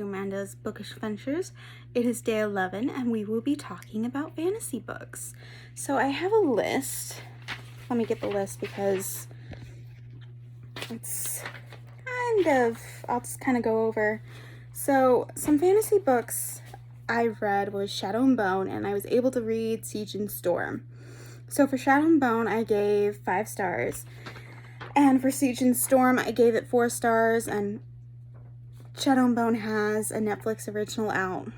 to Amanda's Bookish Ventures. It is day 11 and we will be talking about fantasy books. So I have a list. Let me get the list because it's I'll just kind of go over. So some fantasy books I read was Shadow and Bone, and I was able to read Siege and Storm. So for Shadow and Bone, I gave 5 stars. And for Siege and Storm, I gave it 4 stars, and Shadow and Bone has a Netflix original out.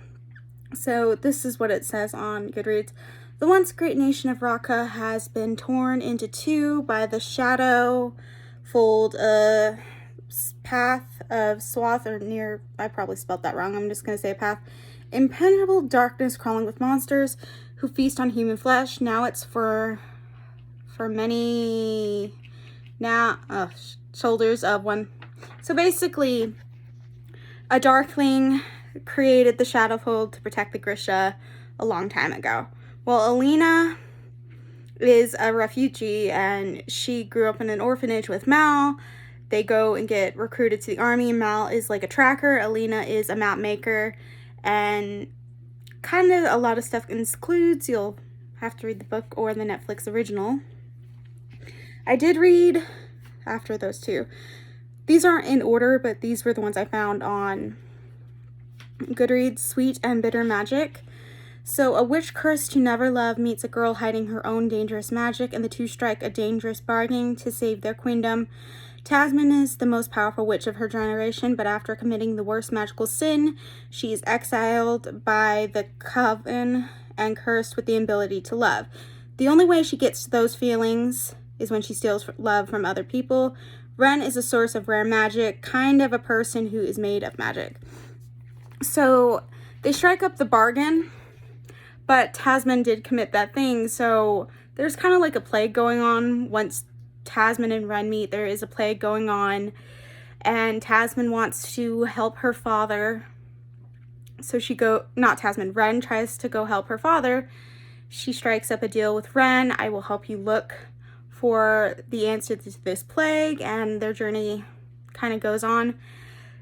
So this is what it says on Goodreads. The once great nation of Raqqa has been torn into two by the shadow fold path of swath, or near, I probably spelled that wrong, I'm just going to say path. Impenetrable darkness crawling with monsters who feast on human flesh. Now it's for many shoulders of one. So basically, a Darkling created the Shadowfold to protect the Grisha a long time ago. Well, Alina is a refugee, and she grew up in an orphanage with Mal. They go and get recruited to the army. Mal is like a tracker. Alina is a map maker, and kind of a lot of stuff includes. You'll have to read the book or the Netflix original. I did read after those two. These aren't in order, but these were the ones I found on Goodreads. Sweet and Bitter Magic. So a witch cursed to never love meets a girl hiding her own dangerous magic, and the two strike a dangerous bargain to save their queendom. Tasman is the most powerful witch of her generation, but after committing the worst magical sin, she is exiled by the coven and cursed with the ability to love. The only way she gets those feelings is when she steals love from other people. Ren is a source of rare magic, kind of a person who is made of magic. So they strike up the bargain, but Tasman did commit that thing, so there's kind of like a plague going on. Once Tasman and Ren meet, there is a plague going on, and Tasman wants to help her father. So Ren tries to go help her father. She strikes up a deal with Ren. I will help you look for the answer to this plague, and their journey kind of goes on.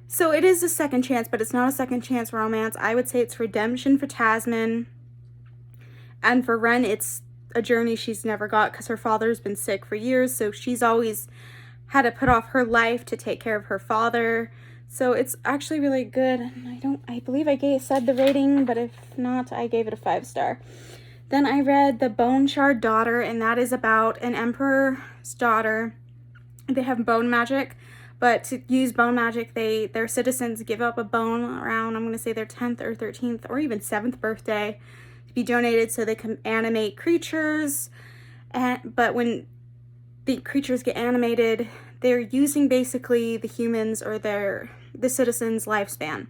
So it is a second chance, but it's not a second chance romance. I would say it's redemption for Tasman, and for Ren, it's a journey she's never got because her father's been sick for years, so she's always had to put off her life to take care of her father. So it's actually really good. I believe I said the rating, but if not, I gave it a 5 star. Then I read The Bone Shard Daughter, and that is about an emperor's daughter. They have bone magic, but to use bone magic, their citizens give up a bone around, I'm going to say their 10th or 13th or even 7th birthday to be donated so they can animate creatures. But when the creatures get animated, they're using basically the humans or the citizens' lifespan.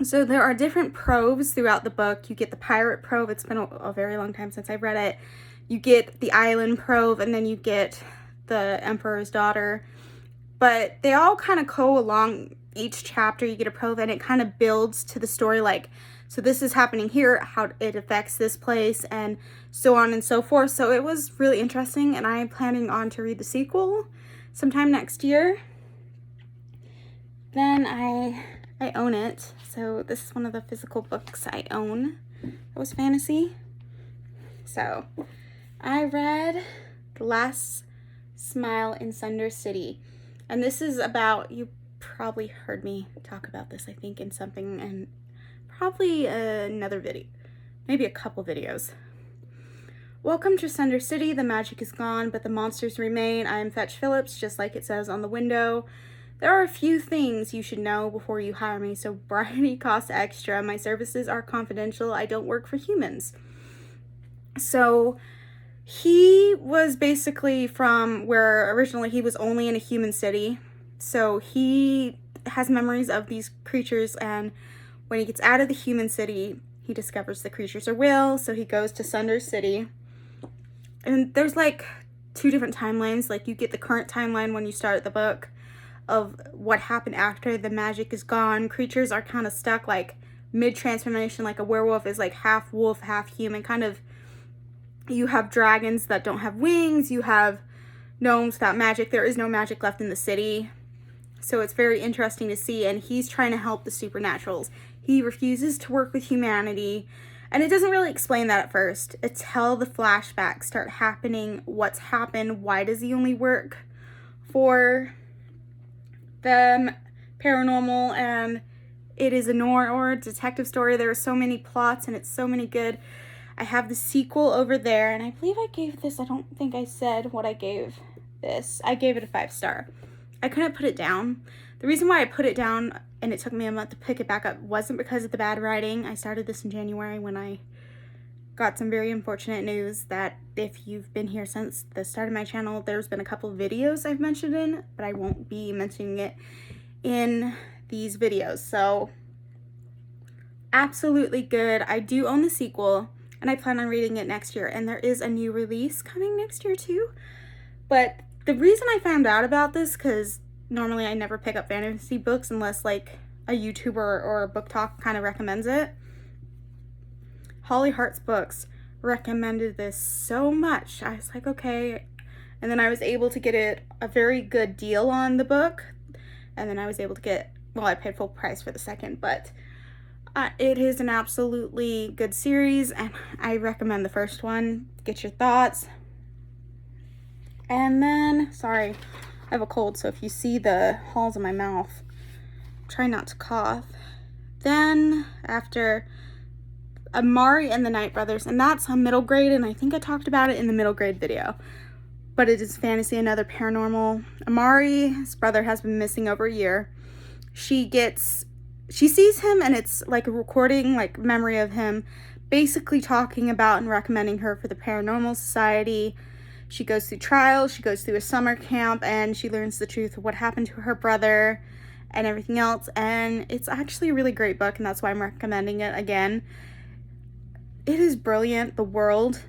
So there are different proves throughout the book. You get the pirate prove. It's been a very long time since I read it. You get the island prove, and then you get the emperor's daughter. But they all kind of go along each chapter. You get a prove, and it kind of builds to the story, like, so this is happening here, how it affects this place, and so on and so forth. So it was really interesting, and I'm planning on to read the sequel sometime next year. Then I own it. So this is one of the physical books I own. That was fantasy. So I read The Last Smile in Sunder City. And this is about, you probably heard me talk about this, I think, in something, and probably another video. Maybe a couple videos. Welcome to Sunder City. The magic is gone, but the monsters remain. I am Fetch Phillips, just like it says on the window. There are a few things you should know before you hire me. Sobriety costs extra. My services are confidential. I don't work for humans. So he was basically from where originally he was only in a human city. So he has memories of these creatures, and when he gets out of the human city, he discovers the creatures are real. So he goes to Sunder City. And there's like 2 different timelines. Like you get the current timeline when you start the book of what happened after the magic is gone. Creatures are kind of stuck like mid-transformation, like a werewolf is like half wolf, half human, kind of. You have dragons that don't have wings, you have gnomes without magic. There is no magic left in the city. So it's very interesting to see, and he's trying to help the supernaturals. He refuses to work with humanity, and it doesn't really explain that at first. Until the flashbacks start happening, what's happened, why does he only work for the paranormal, and it is a noir detective story. There are so many plots, and it's so many good. I have the sequel over there, and I believe I gave this, I don't think I said what I gave this. I gave it a 5-star. I couldn't put it down. The reason why I put it down, and it took me a month to pick it back up, wasn't because of the bad writing. I started this in January when I got some very unfortunate news that if you've been here since the start of my channel, there's been a couple of videos I've mentioned in, but I won't be mentioning it in these videos. So absolutely good. I do own the sequel, and I plan on reading it next year, and there is a new release coming next year too. But the reason I found out about this, because normally I never pick up fantasy books unless like a YouTuber or a book talk kind of recommends it. Holly Hart's Books recommended this so much. I was like, okay. And then I was able to get it a very good deal on the book. And then I was able to get, well, I paid full price for the second, but it is an absolutely good series, and I recommend the first one. Get your thoughts. And then, sorry, I have a cold, so if you see the holes in my mouth, try not to cough. Then, after Amari and the Night Brothers, and that's a middle grade, and I think I talked about it in the middle grade video, but it is fantasy, another paranormal. Amari's brother has been missing over a year. She sees him, and it's like a recording, like memory of him basically talking about and recommending her for the Paranormal Society. She goes through trials, she goes through a summer camp, and she learns the truth of what happened to her brother and everything else. And it's actually a really great book, and that's why I'm recommending it again. It is brilliant. The world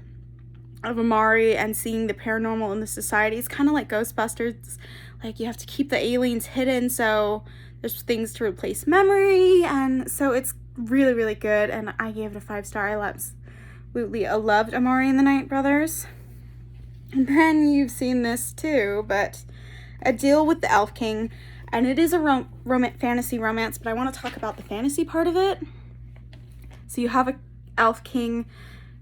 of Amari and seeing the paranormal in the society is kind of like Ghostbusters. Like, you have to keep the aliens hidden, so there's things to replace memory, and so it's really, really good, and I gave it a 5-star. I absolutely loved Amari and the Night Brothers. And then you've seen this too, but A Deal with the Elf King, and it is a fantasy romance, but I want to talk about the fantasy part of it. So you have a Elf King.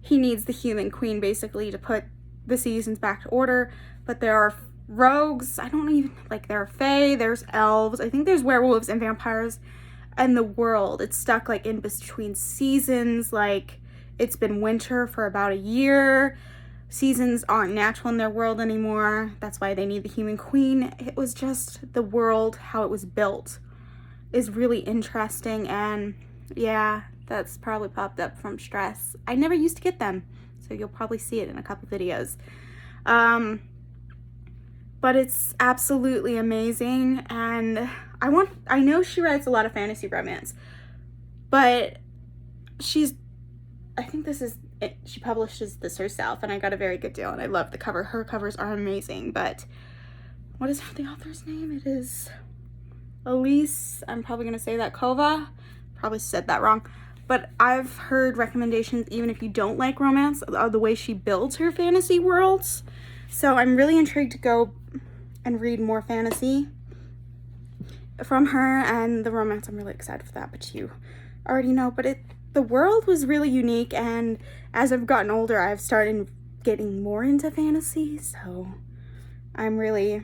He needs the human queen basically to put the seasons back to order, but there are rogues. I don't even, like, there are fae, there's elves, I think there's werewolves and vampires, and the world, it's stuck like in between seasons. Like, it's been winter for about a year. Seasons aren't natural in their world anymore. That's why they need the human queen. It was just the world, how it was built is really interesting, and yeah, that's probably popped up from stress. I never used to get them, so you'll probably see it in a couple videos. But it's absolutely amazing, and I know she writes a lot of fantasy romance, but I think this is it. She publishes this herself, and I got a very good deal, and I love the cover. Her covers are amazing. But what is the author's name? It is Elise, I'm probably going to say that, Kova. Probably said that wrong. But I've heard recommendations, even if you don't like romance, of the way she builds her fantasy worlds. So I'm really intrigued to go and read more fantasy from her, and the romance, I'm really excited for that, but you already know. But the world was really unique, and as I've gotten older, I've started getting more into fantasy, so I'm really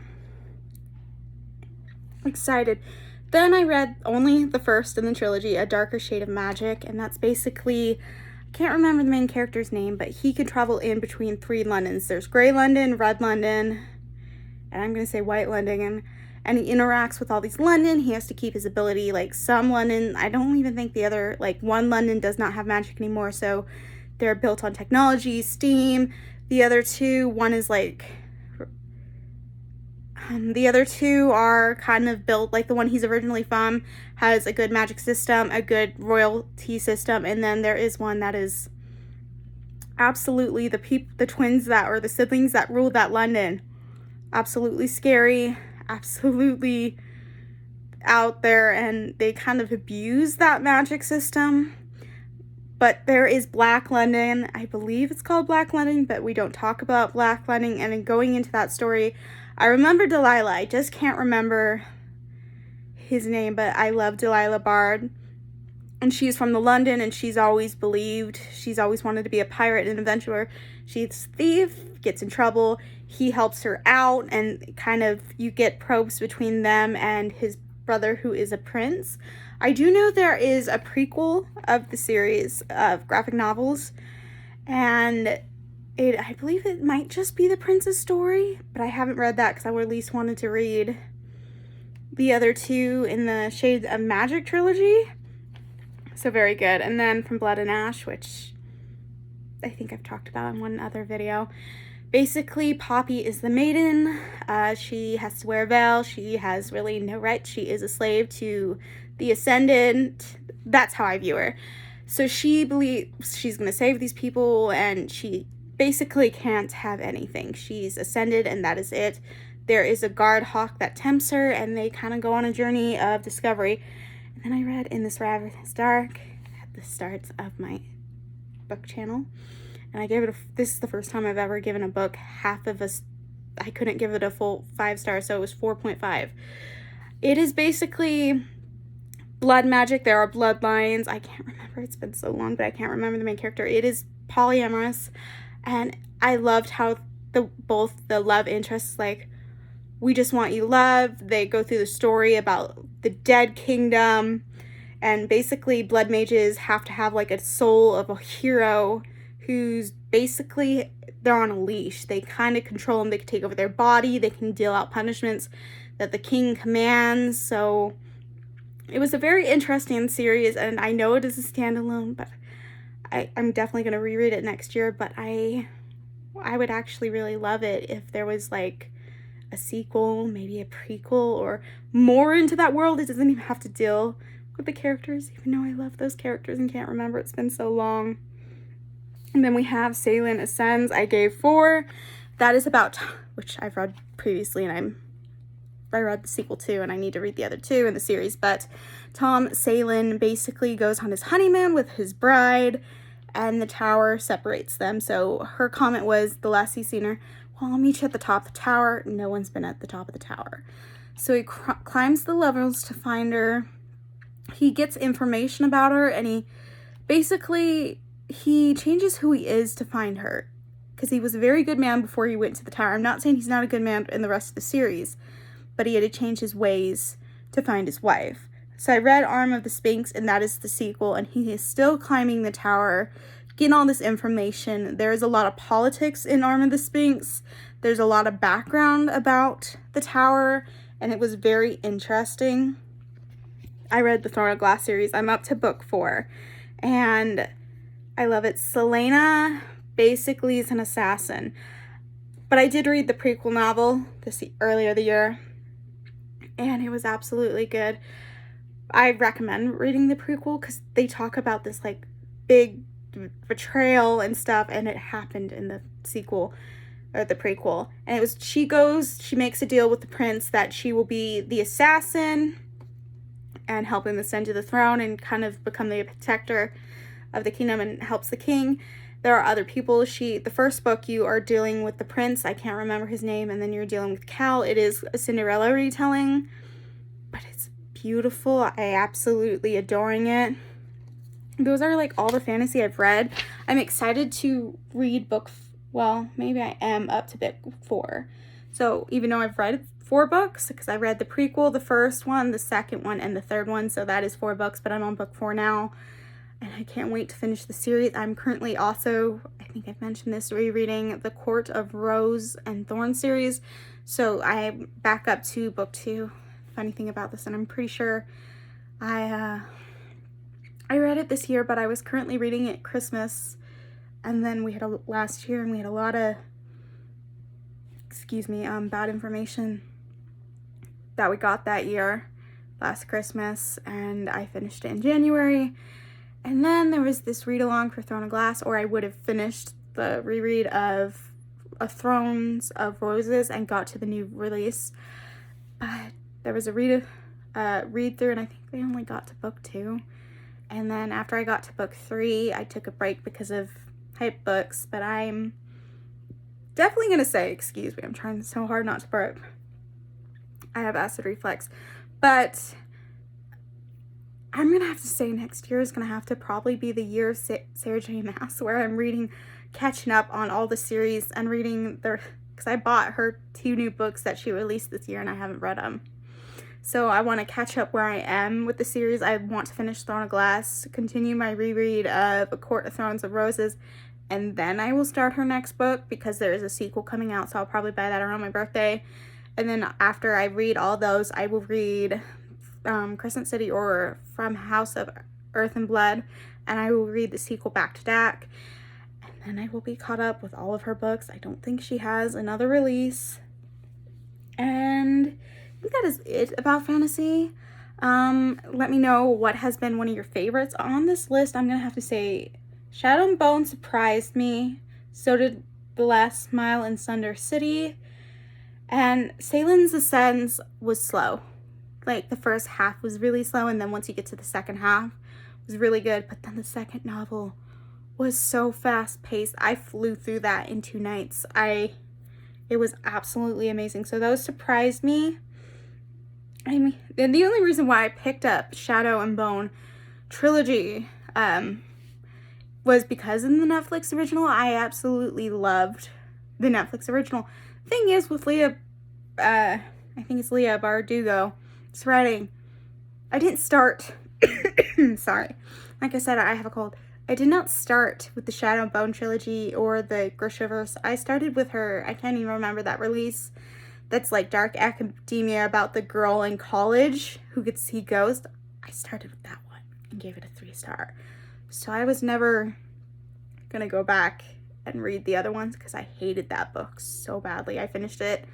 excited. Then I read only the first in the trilogy, A Darker Shade of Magic, and that's basically, I can't remember the main character's name, but he can travel in between 3 Londons. There's Grey London, Red London, and I'm going to say White London, and he interacts with all these London. He has to keep his ability. Like, some London, I don't even think the other, like, one London does not have magic anymore, so they're built on technology, steam. The other 2, one is like, the other 2 are kind of built like the one he's originally from, has a good magic system, a good royalty system, and then there is one that is absolutely the twins that, or the siblings that ruled that London. Absolutely scary, absolutely out there, and they kind of abuse that magic system. But there is Black London. I believe it's called Black London, but we don't talk about Black London. And then going into that story, I remember Delilah. I just can't remember his name, but I love Delilah Bard. And she's from the London, and she's always wanted to be a pirate and adventurer. She's a thief, gets in trouble. He helps her out, and kind of you get probes between them and his brother, who is a prince. I do know there is a prequel of the series of graphic novels, and I believe it might just be the prince's story, but I haven't read that because I at least wanted to read the other two in the Shades of Magic trilogy. So very good. And then From Blood and Ash, which I think I've talked about in one other video. Basically, Poppy is the maiden. She has to wear a veil. She has really no rights. She is a slave to the Ascendant. That's how I view her. So she believes she's going to save these people, and she basically can't have anything. She's ascended, and that is it. There is a guard hawk that tempts her, and they kind of go on a journey of discovery. And then I read In This Ravenous Dark at the start of my book channel, and I gave it this is the first time I've ever given a book I couldn't give it a full 5 stars, so it was 4.5. It is basically blood magic. There are bloodlines. I can't remember, it's been so long, but I can't remember the main character. It is polyamorous, and I loved how both the love interests, like, we just want you love. They go through the story about the dead kingdom, and basically blood mages have to have like a soul of a hero who's basically, they're on a leash. They kind of control them. They can take over their body. They can deal out punishments that the king commands. So it was a very interesting series, and I know it is a standalone, but I'm definitely going to reread it next year. But I would actually really love it if there was like a sequel, maybe a prequel, or more into that world. It doesn't even have to deal with the characters, even though I love those characters and can't remember. It's been so long. And then we have Salem Ascends. I gave 4. That is about, which I've read previously, and I read the sequel too, and I need to read the other 2 in the series. But Tom Salem basically goes on his honeymoon with his bride, and the tower separates them. So her comment was, the last he's seen her, well, I'll meet you at the top of the tower. No one's been at the top of the tower. So he climbs the levels to find her. He gets information about her, and he changes who he is to find her, because he was a very good man before he went to the tower. I'm not saying he's not a good man in the rest of the series, but he had to change his ways to find his wife. So I read Arm of the Sphinx, and that is the sequel, and he is still climbing the tower, getting all this information. There is a lot of politics in Arm of the Sphinx. There's a lot of background about the tower, and it was very interesting. I read the Throne of Glass series. I'm up to book 4, and I love it. Selena basically is an assassin, but I did read the prequel novel earlier the year, and it was absolutely good. I recommend reading the prequel because they talk about this like big betrayal and stuff, and it happened in the sequel or the prequel. And it was, she makes a deal with the prince that she will be the assassin and help him ascend to the throne and kind of become the protector of the kingdom, and helps the king. There are other people. The first book, you are dealing with the prince, I can't remember his name, and then you're dealing with Cal. It is a Cinderella retelling, but it's beautiful. I absolutely adoring it. Those are like all the fantasy I've read. I'm excited to read maybe I am up to book 4. So even though I've read 4 books, because I read the prequel, the first one, the second one, and the third one, so that is 4 books, but I'm on book 4 now, and I can't wait to finish the series. I'm currently also, I think I've mentioned this, rereading the Court of Rose and Thorn series, so I'm back up to book 2. Funny thing about this, and I'm pretty sure I read it this year, but I was currently reading it Christmas, and then we had last year, and we had a lot of, bad information that we got that year, last Christmas, and I finished it in January. And then there was this read-along for Throne of Glass, or I would have finished the reread of Thrones of Roses and got to the new release. But there was a read-through, and I think they only got to book 2. And then after I got to book 3, I took a break because of hype books. But I'm definitely going to say, I'm trying so hard not to burp. I have acid reflux. But I'm gonna have to say next year is gonna have to probably be the year of Sarah J. Maas, where I'm catching up on all the series and reading their, because I bought her 2 new books that she released this year and I haven't read them. So I want to catch up where I am with the series. I want to finish Throne of Glass, continue my reread of A Court of Thrones of Roses, and then I will start her next book because there is a sequel coming out, so I'll probably buy that around my birthday. And then after I read all those, I will read Crescent City or From House of Earth and Blood, and I will read the sequel back to back. And then I will be caught up with all of her books. I don't think she has another release. And I think that is it about fantasy. Let me know what has been one of your favorites on this list. I'm gonna have to say Shadow and Bone surprised me. So did The Last Smile in Sunder City. And Salem's Ascends was slow. Like, the first half was really slow, and then once you get to the second half, it was really good. But then the second novel was so fast-paced. I flew through that in 2 nights. It was absolutely amazing. So those surprised me. I mean, and the only reason why I picked up Shadow and Bone Trilogy was because in the Netflix original. I absolutely loved the Netflix original. Thing is, with Leah, I think it's Leah Bardugo, it's writing, I didn't start, sorry, like I said, I have a cold. I did not start with the Shadow and Bone trilogy or the Grishaverse. I started with her, I can't even remember that release, that's like dark academia about the girl in college who could see ghosts. I started with that one and gave it a 3-star. So I was never gonna go back and read the other ones because I hated that book so badly. I finished it,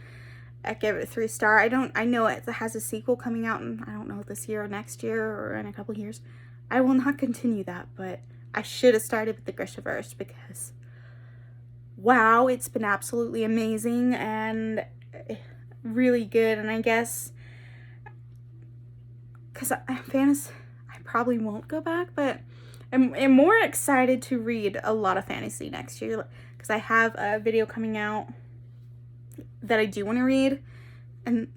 I gave it a 3-star. I know it has a sequel coming out in, I don't know, this year or next year or in a couple years. I will not continue that, but I should have started with the Grishaverse because, wow, it's been absolutely amazing and really good. And I guess, because fantasy, I probably won't go back, but I'm more excited to read a lot of fantasy next year because I have a video coming out that I do want to read, and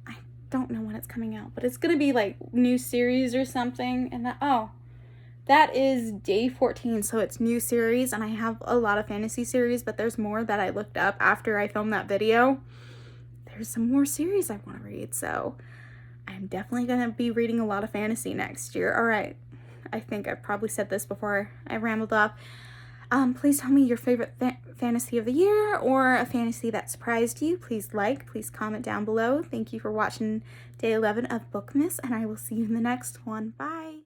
I don't know when it's coming out, but it's going to be like new series or something, and that is day 14, so it's new series, and I have a lot of fantasy series, but there's more that I looked up after I filmed that video. There's some more series I want to read, so I'm definitely going to be reading a lot of fantasy next year. All right, I think I've probably said this before I rambled off. Please tell me your favorite fantasy of the year or a fantasy that surprised you. Please comment down below. Thank you for watching day 11 of Bookmas, and I will see you in the next one. Bye!